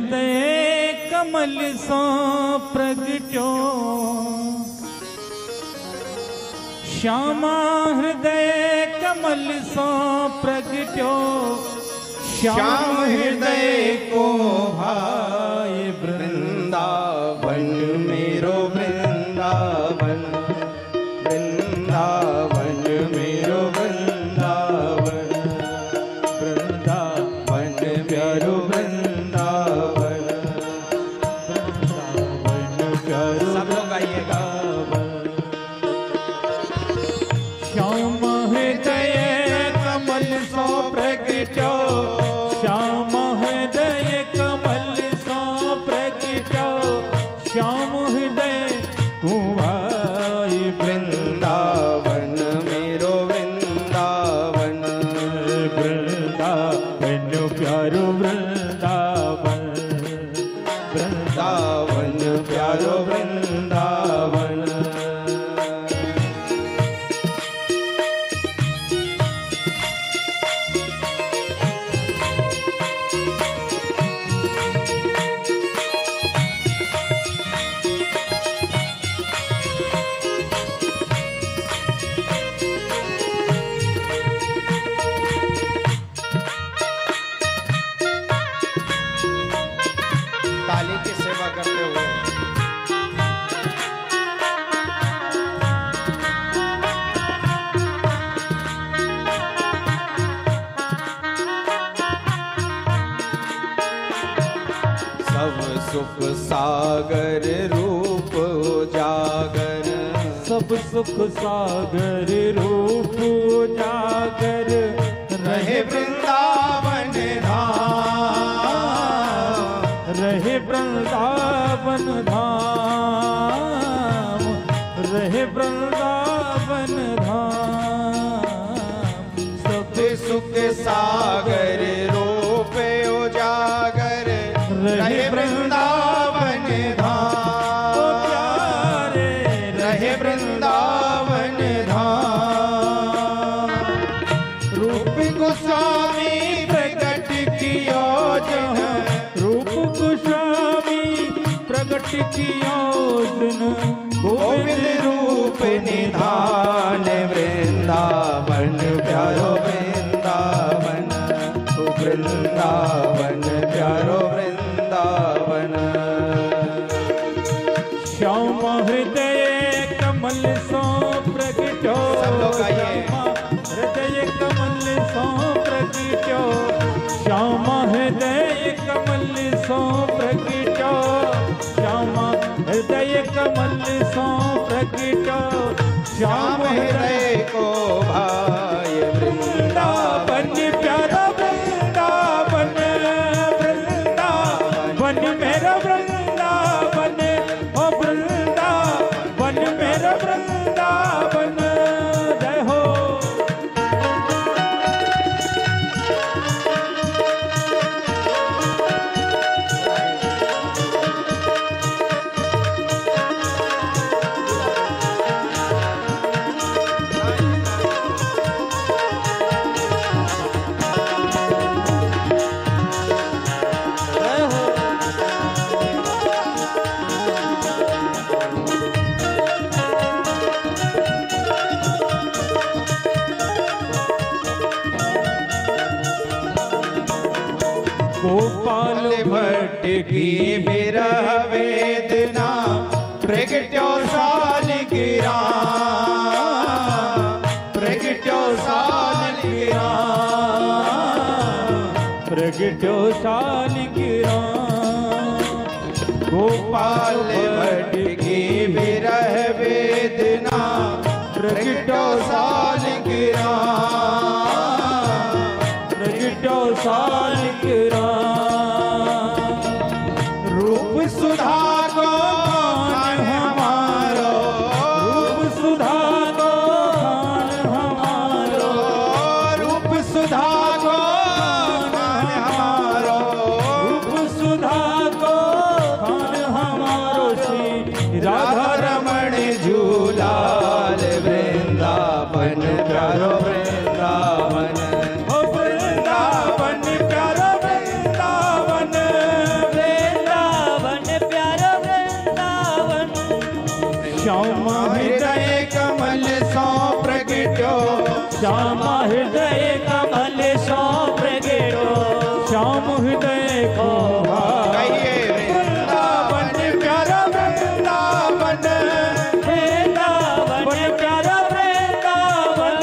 हृदय कमल सो प्रगट्यो श्यामा हृदय कमल सो प्रगट्यो श्याम हृदय को भाई वृंदावन मेरो वृंदावन वृंदावन मेरो वृंदावन वृंदावन मेरो वृंदावन वृंदावन प्यारो सब लोग आइएगा। श्याम हृदय कमल सो प्रगट्यो श्याम हृदय कमल सो प्रगट्यो श्याम हृदय तुम्हारी वृंदावन मेरो वृंदावन वृंदावन प्यारो वृंदावन वृंदावन प्यारो वृंदावन। ताली की सेवा करते हुए सब सुख सागर रूप उजागर सब सुख सागर रूप उजागर रहे वृंदावन धाम रहे वृंदावन धाम रहे वृंदावन धाम सुख सुख सागर रूप उजागर रहे वृंदावन धाम रहे वृंदावन धाम। रूप गोस्वामी प्रकट किया जहाँ रूप गोस्वामी प्रकट किया दिन गोविंद रूप निधान वृंदावन प्यारो वृंदावन वृंदावन प्यारो वृंदावन। श्याम हृदय कमल सो प्रगट्यो हृदय कमल सो प्रगट्यो श्याम हृदय कमल सो प्रगट्यो श्याम हृदय कमल सो प्रगट्यो श्याम हृदय को भाई वृंदावन प्यारा वृंदावन वृंदावन मेरा वृंदावन ओ वृंदावन मेरा वृंदावन जय हो। गोपाल भट्ट की विरह वेदना प्रगट्यो सालगिरा प्रगट्यो सालगिरा प्रगट्यो सालगिरा गोपाल भट्ट की विरह वेदना प्रगट्यो सालगिरा प्रगट्यो सालगिरा रूप सुधा को खान हमारो रूप सुधा को खान हमारो रूप सुधा को खान हमारो रूप सुधा को खान हमारो श्री राधा रमण झूलाल वृंदावन प्यारो वृंदावन ओ वृंदावन प्यारा वृंदावन श्याम हृदय कमल सो प्रगट्यो श्याम हृदय कमल सो प्रगटो श्याम हृदय को कहिए वृंदावन प्यारा वृंदावन वृंदावन प्यारा वृंदावन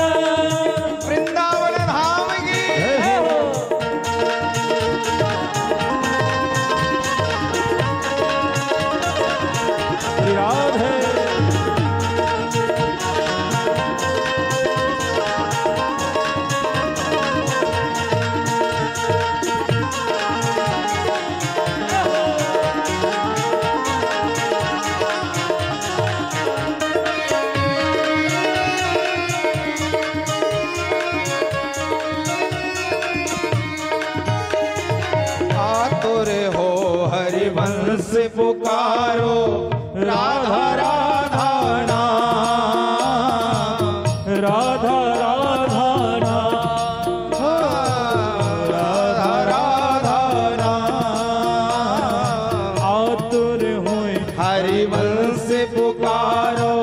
वृंदावन धाम की राधे आतुर हो हरिवंश पुकारो राधा राधा नाम राधा राधा नाम राधा राधा नाम आतुर हुए हरिवंश पुकारो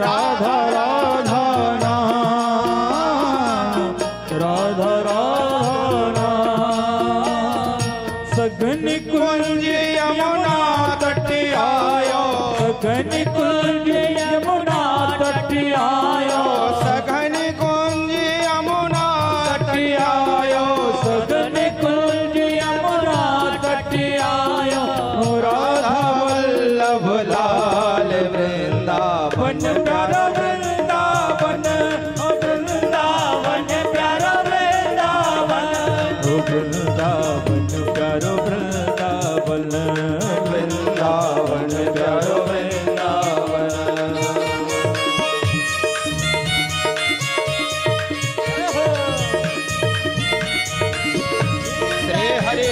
राधा राधा नाम राधा राधा नाम सघन कुंज यमुना तट आयो सघन कुंज यमुना तट आयो सघन कुंज यमुना तट आयो सघन कुंज यमुना तट आयो राधा वल्लभ लाल वृंदावन प्यारा वृंदावन वृंदावन प्यारा वृंदावन वृंदावन प्यारो वृंदावन वृंदावन प्यारो वृंदावन श्री हरि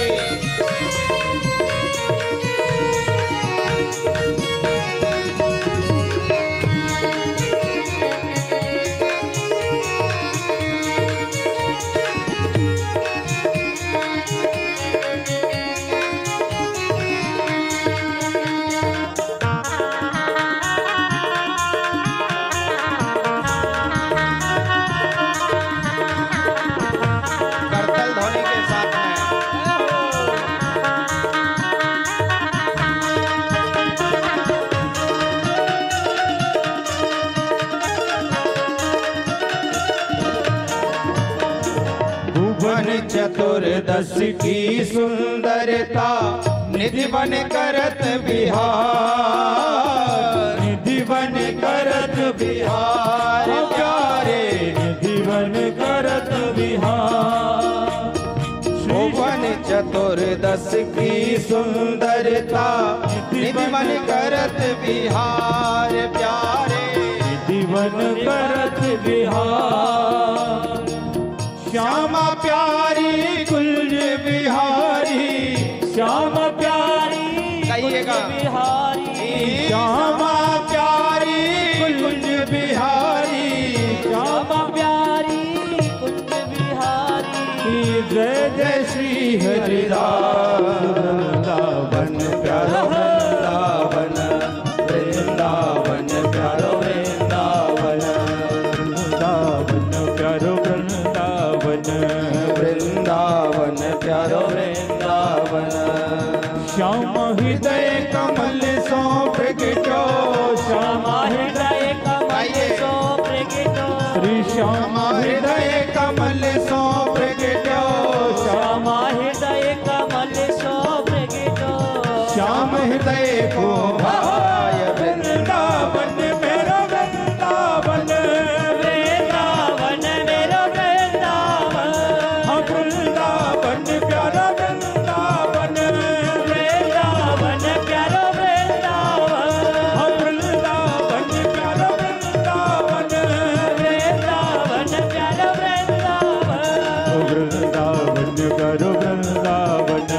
करतल ध्वनि के साथ में भुवन चतुर्दश की सुंदरता निधि बन करत बिहार निधि बन करत बिहार प्यारे जीवन करत विहार भुवन चतुर्दश की सुंदरता निधि बन करत बिहार प्यारे जीवन करत विहार श्यामा प्यारी कुंज बिहारी श्याम प्यारी कहिएगा। कुंज बिहारी श्यामा प्यारी कुंज बिहारी श्याम प्यारी कुंज बिहारी जय जय श्री हरिदास वृंदावन प्यारो वृंदावन वृंदावन प्यारो वृंदावन वृंदावन प्यारो वृंदावन वृंदावन प्यारो वृंदावन श्याम हृदय कमल सो प्रगटो श्याम हृदय कमल सो प्रगटो श्री श्याम हृदय कमल सो प्रगटो श्याम हृदय कमल सो प्रगटो श्याम हृदय को भाय वृंदावन मेरा वृंदावन वृंदावन मेरा वृंदावन वृंदावन प्यारा वृंदावन वृंदावन प्यारा वृंदावन वृंदावन प्यारा वृंदावन वृंदावन प्यारा वृंदावन वृंदावन करो वृंदावन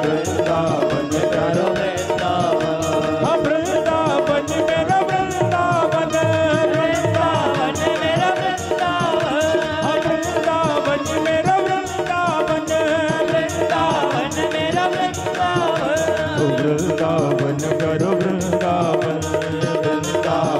वृंदावन करो वृंदावन मेरा वृंदावन वृंदावन मेरा वृंदावन वृंदावन मेरा वृंदावन वृंदावन मेरा वृंदावन वृंदावन करो वृंदावन वृंदावन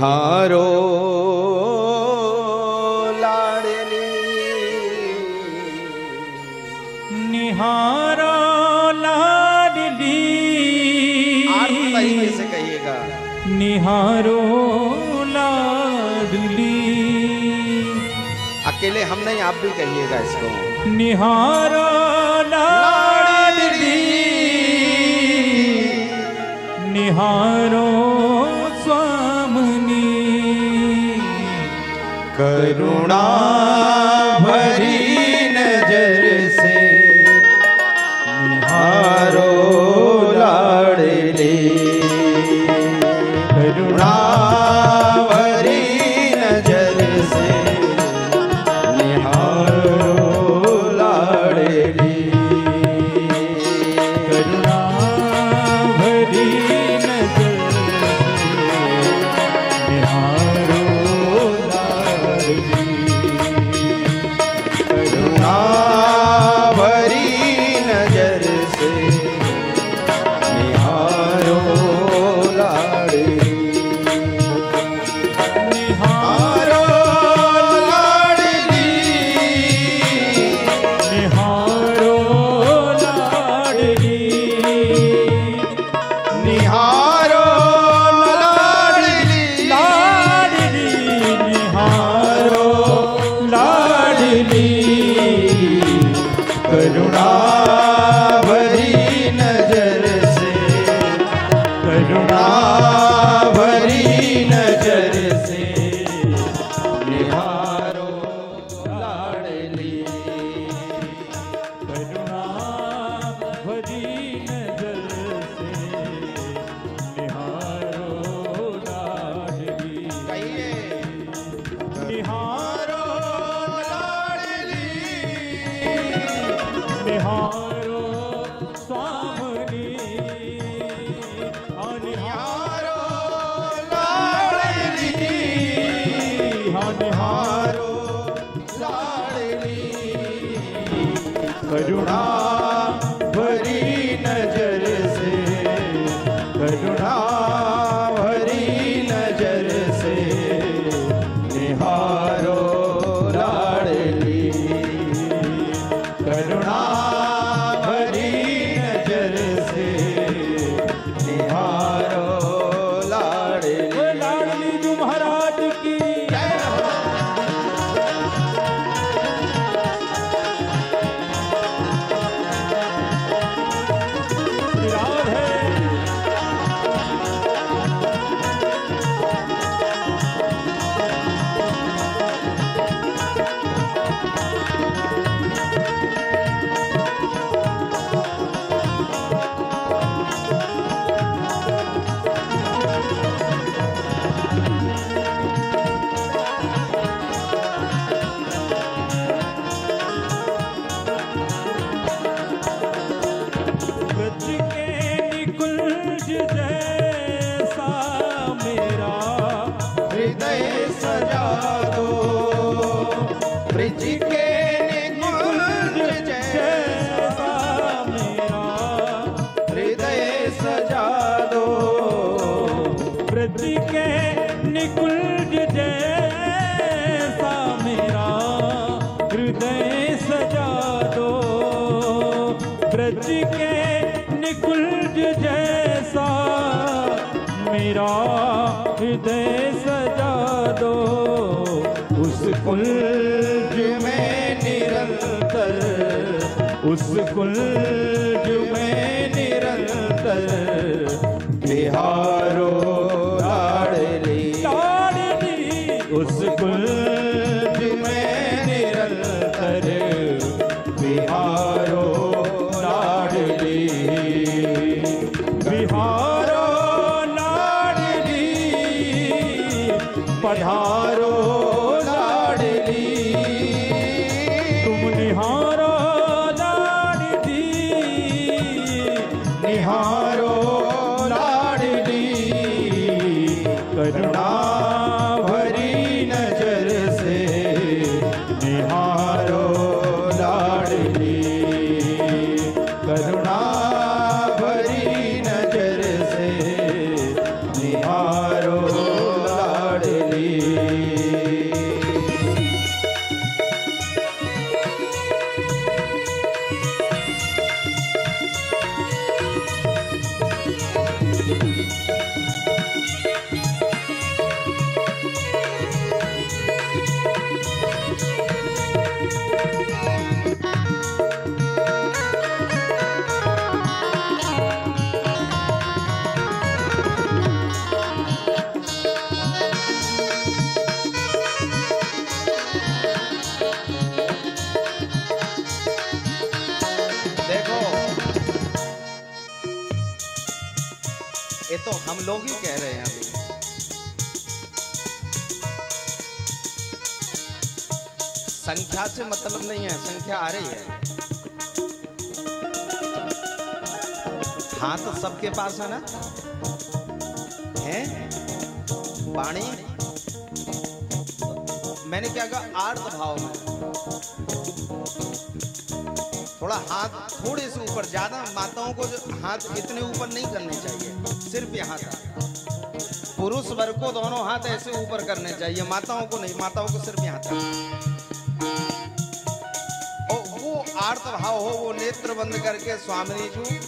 निहारो लाडली। निहारो लाडली। आठ तरीके से कहिएगा। निहारो लाडली। अकेले हम नहीं, आप भी कहिएगा इसको। निहारो लाडली। निहारो स्वामिनी। करुणा भरी नजर से निहारो लाडली। करुणा भरी नजर से निहारो लाडली। करुणा भरी नजर से निहारो लाडली। करुणा भरी नजर से निहारो लाडली। निहारो लाडली। निहारो लाडली। निहारो लाडली। लाडली। निहारो लाडली। करुणा भरी नजर से करुणा भरी नजर से निहारो लाडली। करुणा भरी नजर से निहारो लाडली। कहिए निहारो लाडली। निहारो स्वामिनी। निहारो लाडली। निहारो लाडली। करुणा भरी नजर से करुणा भरी नजर से निहारो लाडली। करुणा भरी नजर से निहारो लाडली। लाडली जी महाराज की विराज है। ब्रज के निकुंज जैसा मेरा हृदय सजा दो। ब्रज के निकुंज जैसा मेरा हृदय सजा दो। ब्रज के निकुंज जैसा मेरा हृदय सजा दो। ब्रज के निकुंज जैसा मेरा हृदय सजा दो। उस कुंज में निरंतर उस कुंज में निरंतर बिहारो लाडली। लाडली। उस कुंज में निरंतर बिहारो लाडली। बिहारो लाडली। पधारो लाडली। तुम निहारो लाडली। निहारो लाडली। करुणा भरी नजर से निहारो तो हम लोग ही कह रहे हैं अभी। संख्या से मतलब नहीं है, संख्या आ रही है। हाथ सबके पास है ना, है वाणी। मैंने क्या कहा, आर्त भाव में थोड़ा हाथ थोड़े से ऊपर, ज्यादा माताओं को हाथ इतने ऊपर नहीं करने चाहिए, सिर्फ यहाँ तक। पुरुष वर्ग को दोनों हाथ ऐसे ऊपर करने चाहिए, माताओं को नहीं, माताओं को सिर्फ यहाँ तक। और वो आर्त भाव हो, वो नेत्र बंद करके स्वामिनी जी,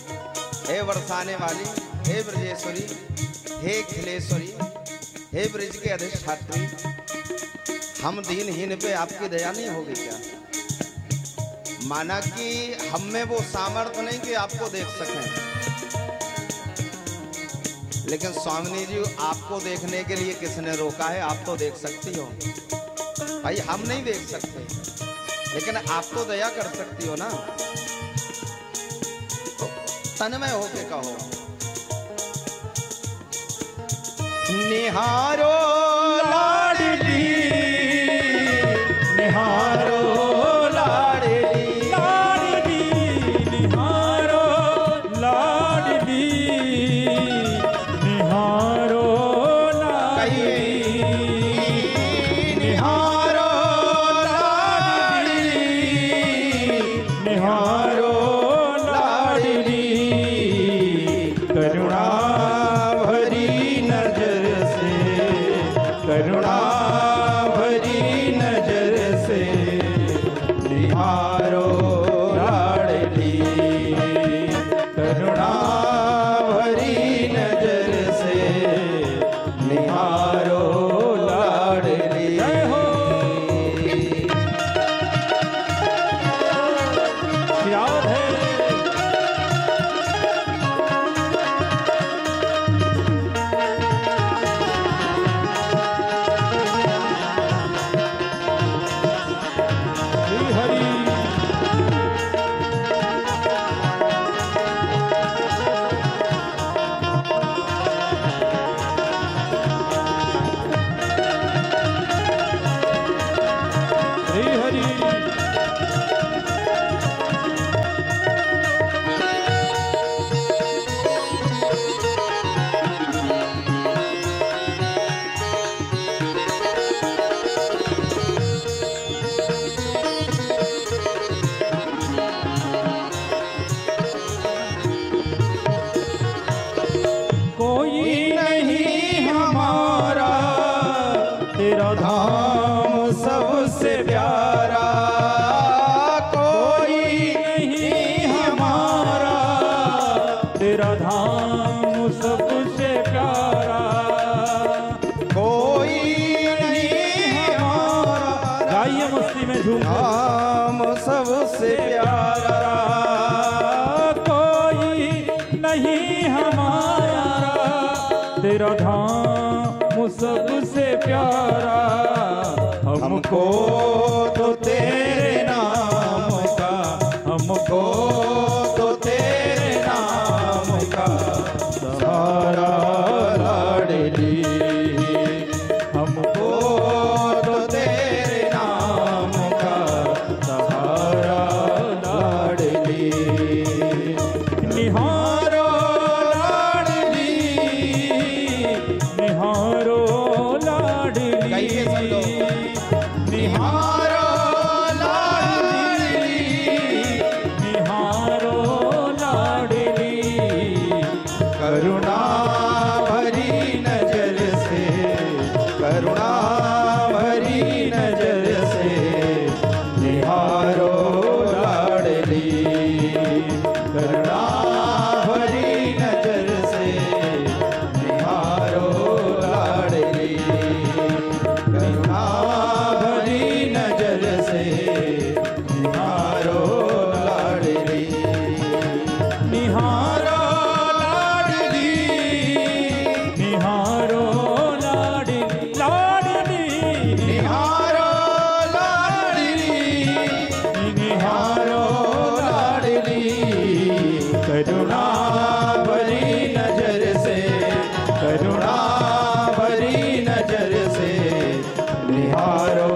हे बरसाने वाली, हे ब्रजेश्वरी, हे खिलेश्वरी, हे ब्रज के अधिष्ठात्री, हम दीनहीन पे आपकी दया नहीं होगी क्या? माना कि हम में वो सामर्थ्य नहीं कि आपको देख सकें, लेकिन स्वामिनी जी आपको देखने के लिए किसने रोका है? आप तो देख सकती हो भाई, हम नहीं देख सकते, लेकिन आप तो दया कर सकती हो ना। तो तन्मय होके कहो, निहारो लाडली, निहारो लाडली, लाडली, निहारो लाडली, निहारो लाडली, निहारो लाडली, निहारो लाडली, करुणा भरी नजर से, करुणा भरी नजर से, निहारो लाडली, करुणा भरी नजर से, निहारो लाडली। जय हो याद है श्री हरि। श्री हरि। कोई नहीं हमारा, तेरा धाम सबसे प्यारा। कोई नहीं हमारा, तेरा धाम सबसे प्यारा। कोई नहीं हमारा, गाइए मस्ती में झूम कर। धाम सबसे प्यारा। कोई नहीं हमारा, तेरा धाम सबसे प्यारा। हमको तो तेरे नाम का, हमको तो तेरे नाम का सहारा लाडली, हमको तो तेरे नाम का सहारा लाडली। निहारो लाडली, निहारो लाडली, कहिए सब लोग। निहारो लाडली, निहारो लाडली, करुणा भरी नजर से, करुणा भरी नजर से, निहारो लाडली, करुणा भरी नजर से, निहारो लाडली, करुणा भरी नजर निहारो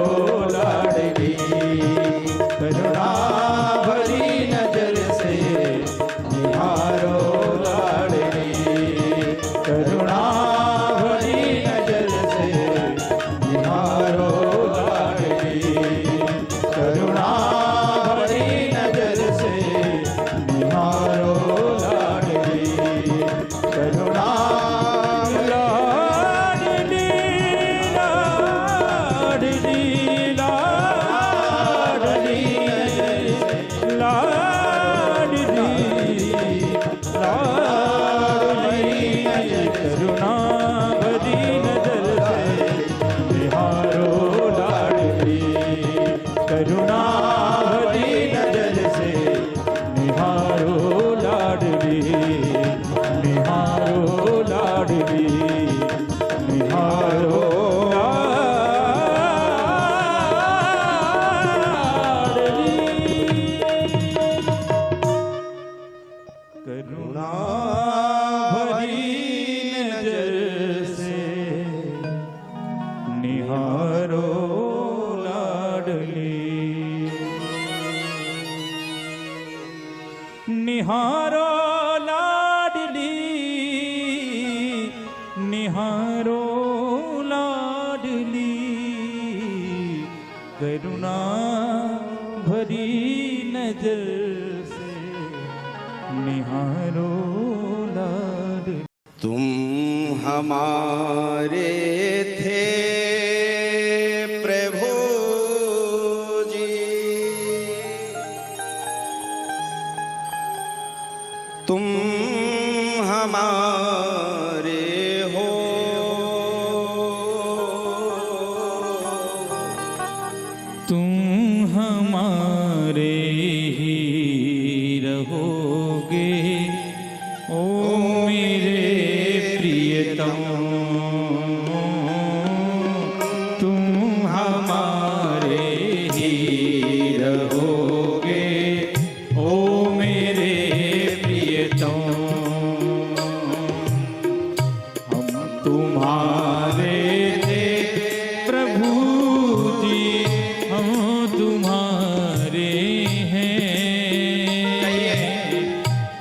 लाडली करुणा भरी नजर से निहारो लाडली करुणा भरी नजर से निहारो लाडली करुणा भरी नजर से निहारो लाडली करुणा लाडली लाडली लाडली लाडली लाडली करुणा भरी नजर से निहारो लाडली करुणा भरी नजर से निहारो लाडली निहारो लाडली निहारो करुणा भरी नजर से निहारो लाडली निहारो लाडली निहारो लाडली करुणा भरी नजर से निहारो लाडली तुम हमारे थे प्रभु जी तुम हमारे हो तुम हमारे ही रहोगे ओ मेरे प्रियतम तुम हमारे ही रहोगे ओ मेरे प्रियतम हम तुम्हारे थे प्रभु जी हम तुम्हारे हैं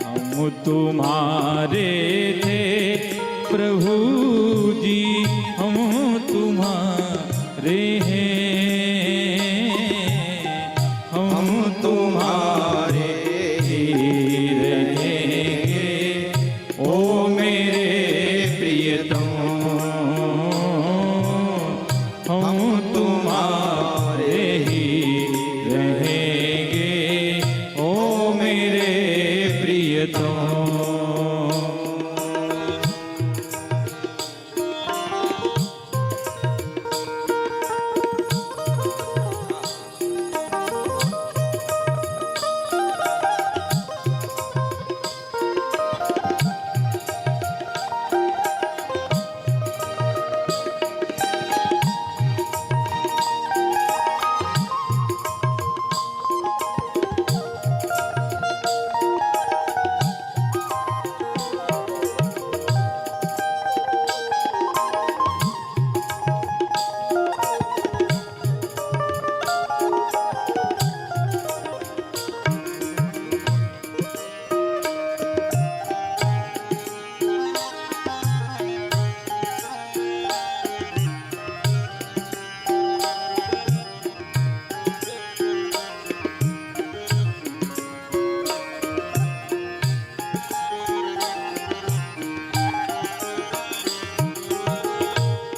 हम तुम्हारे थे प्रभु जी हम तुम्हारे हैं हम तुम्हारे ही रहेंगे ओ मेरे प्रियतम हम तुम्हारे ही रहेंगे ओ मेरे प्रियतम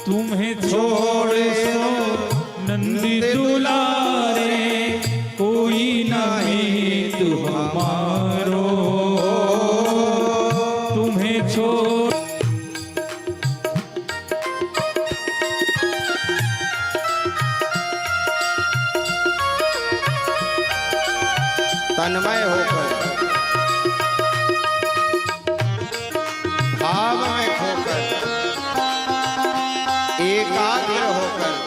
तुम्हें छोड़ सो नंदी दुलारे कोई नहीं तू हमारो तुम्हें छोड़ तन्मय होकर भाव में खोकर एकाग्र होकर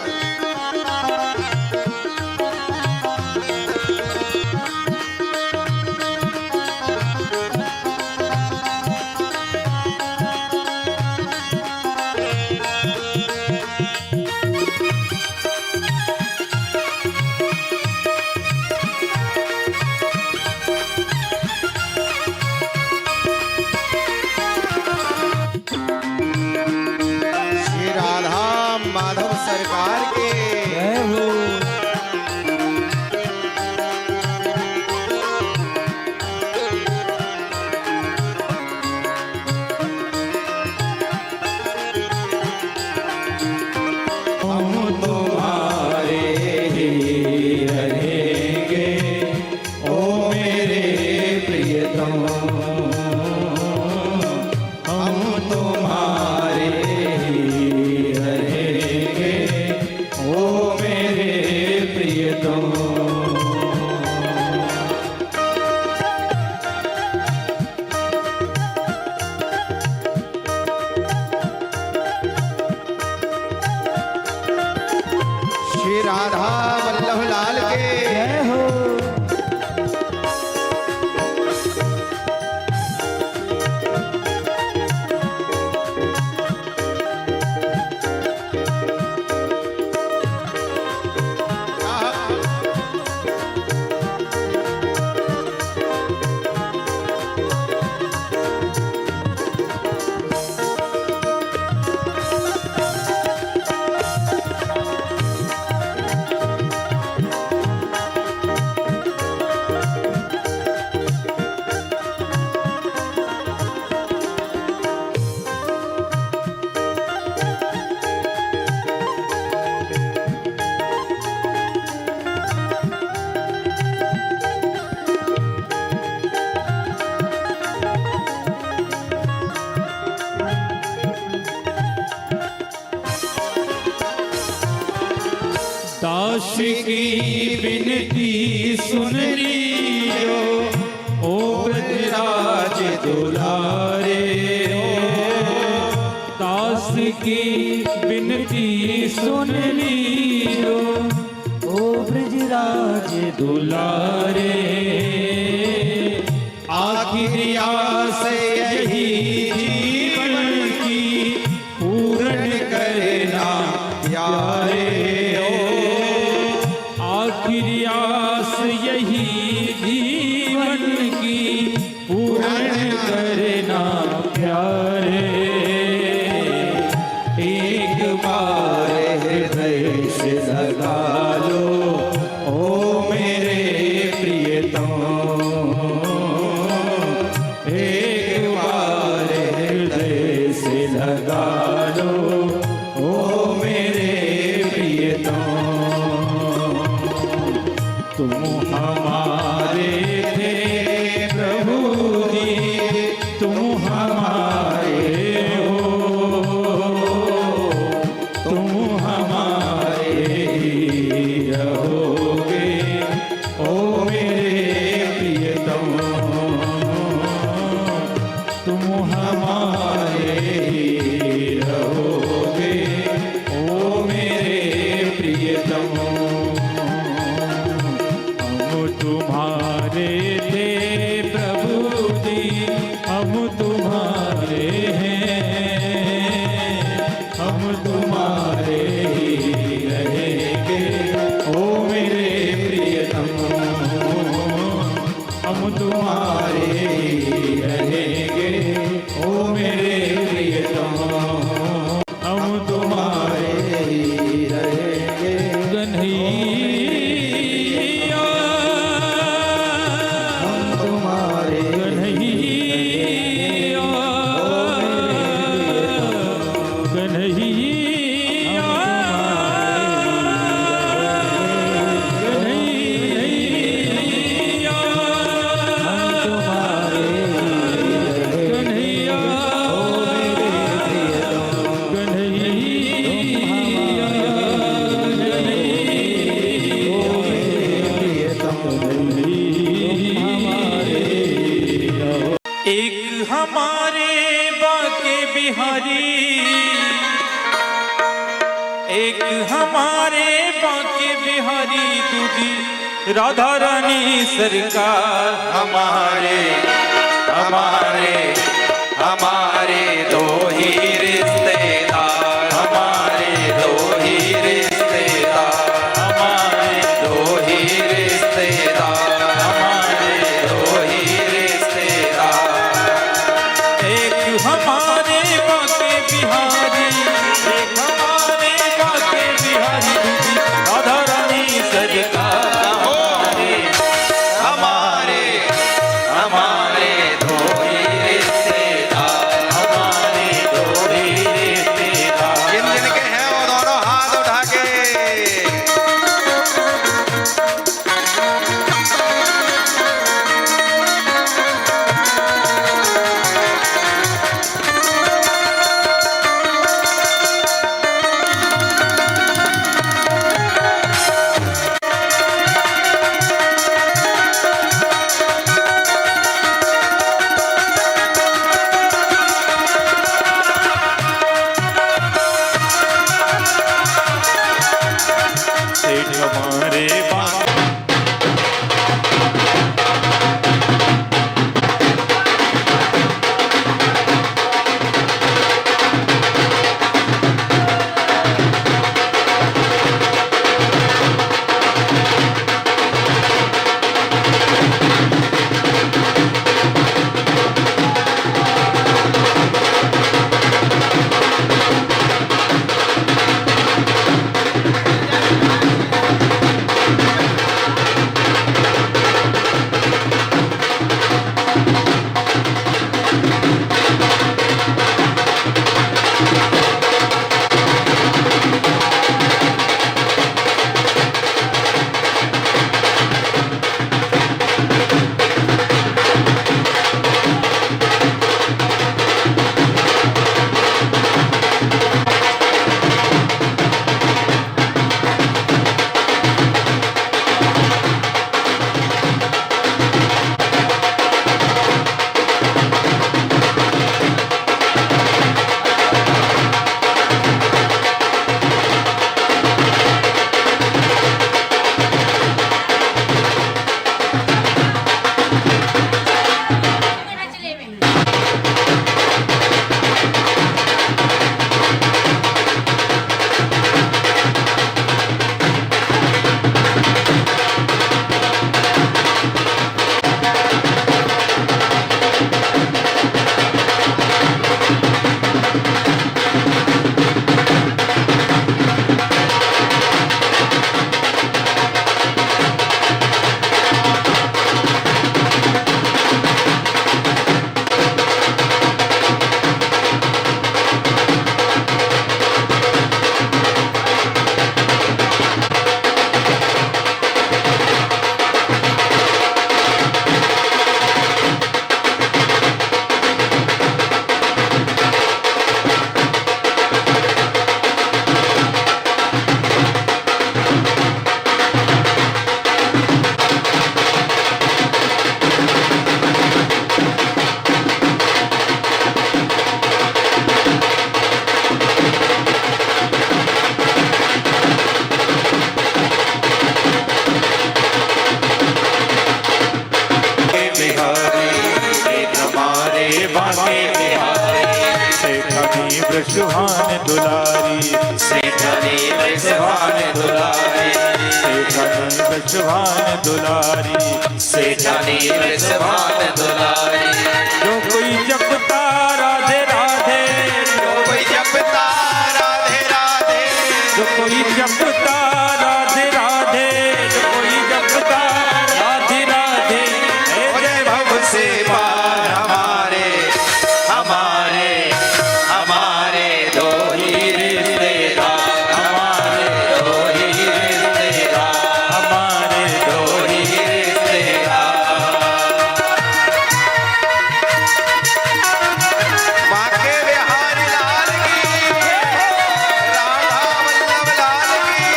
प्रियतम। श्री राधा वल्लभ लाल के जय हो। दास की विनती सुन लियो ओ ब्रजराज दुलारे। दास की विनती सुन लियो ओ ब्रजराज दुलारे। आखिर आस यही जीवन की पूर्ण करना प्यारे। आखिर आस यही जीवन की पूर्ण करना प्यारे। एक बार हृदय से लगा लो ओ मेरे प्रियतम। एक बार हृदय से लगा लो ओ मेरे प्रियतम। तुम हमारे थे प्रभु जी, तुम हमारे हो, तुम हमारे ही रहोगे ओ मेरे प्रियतम। तुम हमारे ही रहोगे ओ मेरे प्रियतम। तुम्हारे थे प्रभु जी, हम तुम्हारे हैं, हम तुम्हारे ही रहेंगे ओ मेरे प्रियतम। हम तुम्हारे ही रहेंगे ओ मेरे प्रियतम। हम तुम्हारे ही रहेंगे कन्हैया। एक हमारे बाके बिहारी, एक हमारे बाके बिहारी, दूजी राधा रानी सरकार। हमारे हमारे हमारे दो ही रिश्तेदार, हमारे दो ही रिश्तेदार, हमारे दो ही रिश्तेदार, हमारे दो ही रिश्तेदार। एक हमारे बाके बिहारी, एक हमारे बाके बिहारी, दूजी राधा रानी सरकार। हमारे हमारे दो ही रिश्तेदार, हमारे दो ही हमारे बांके ब्रजभान दुलारी सेठनी ब्रजभान दुलारी सेठनी ब्रजभान दुलारी सेठनी ब्रजभान दुलारी जो कोई जपता राधे राधे जो कोई जपता राधे राधे जो कोई जपता राधे राधे जो कोई जपता राधे राधे हो जाए भव से पार हमारे हमारे हमारे दो ही रिश्तेदार हमारे दो ही रिश्तेदार हमारे दो ही रिश्तेदार बांके बिहारी लाल की राधा वल्लभ लाल की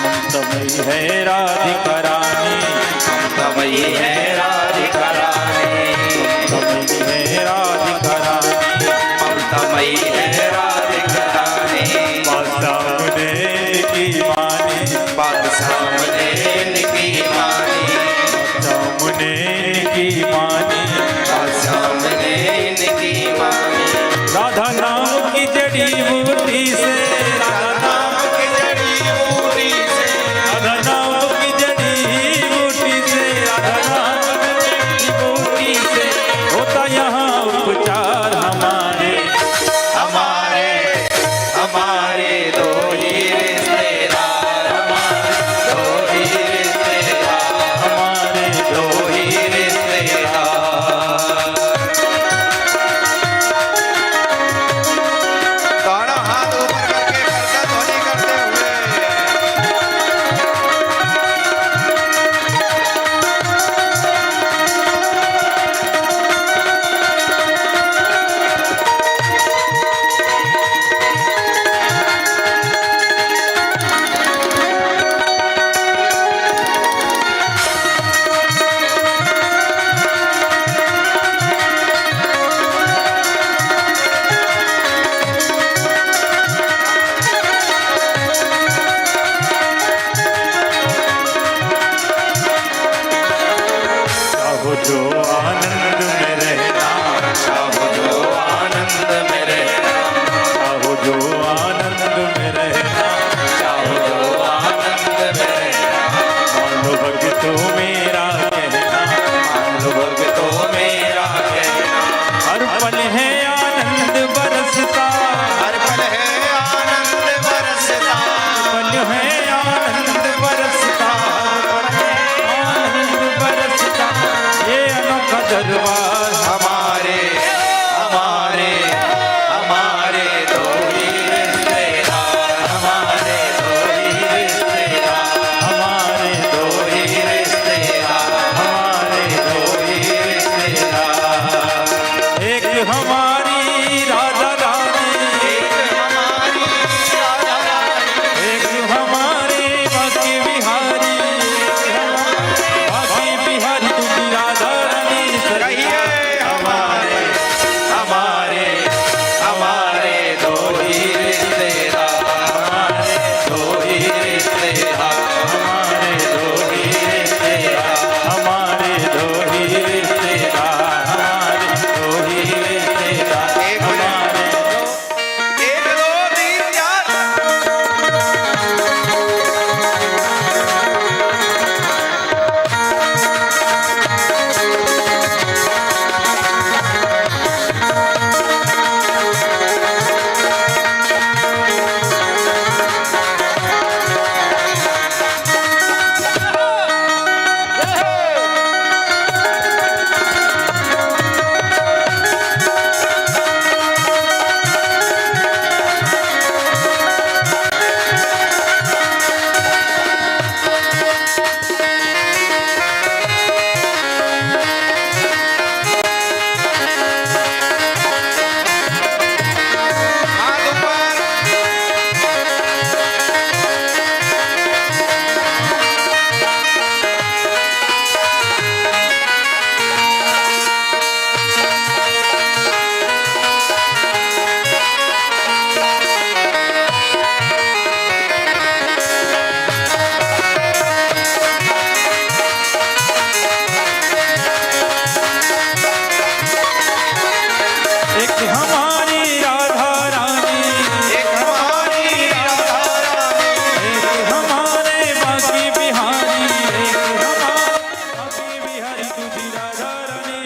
ममतामयी है राधिका रानी ममतामयी है राधिका रानी ममतामयी है राधिका रानी ममतामयी है राधिका रानी बात सामने की मानी बात सामने की मानी सामने की मानी बात सामने की मानी राधा नाम की जड़ी बूटी से राधा नाम की जड़ी बूटी से राधा नाम की जड़ी बूटी से राधा नाम तुम्हें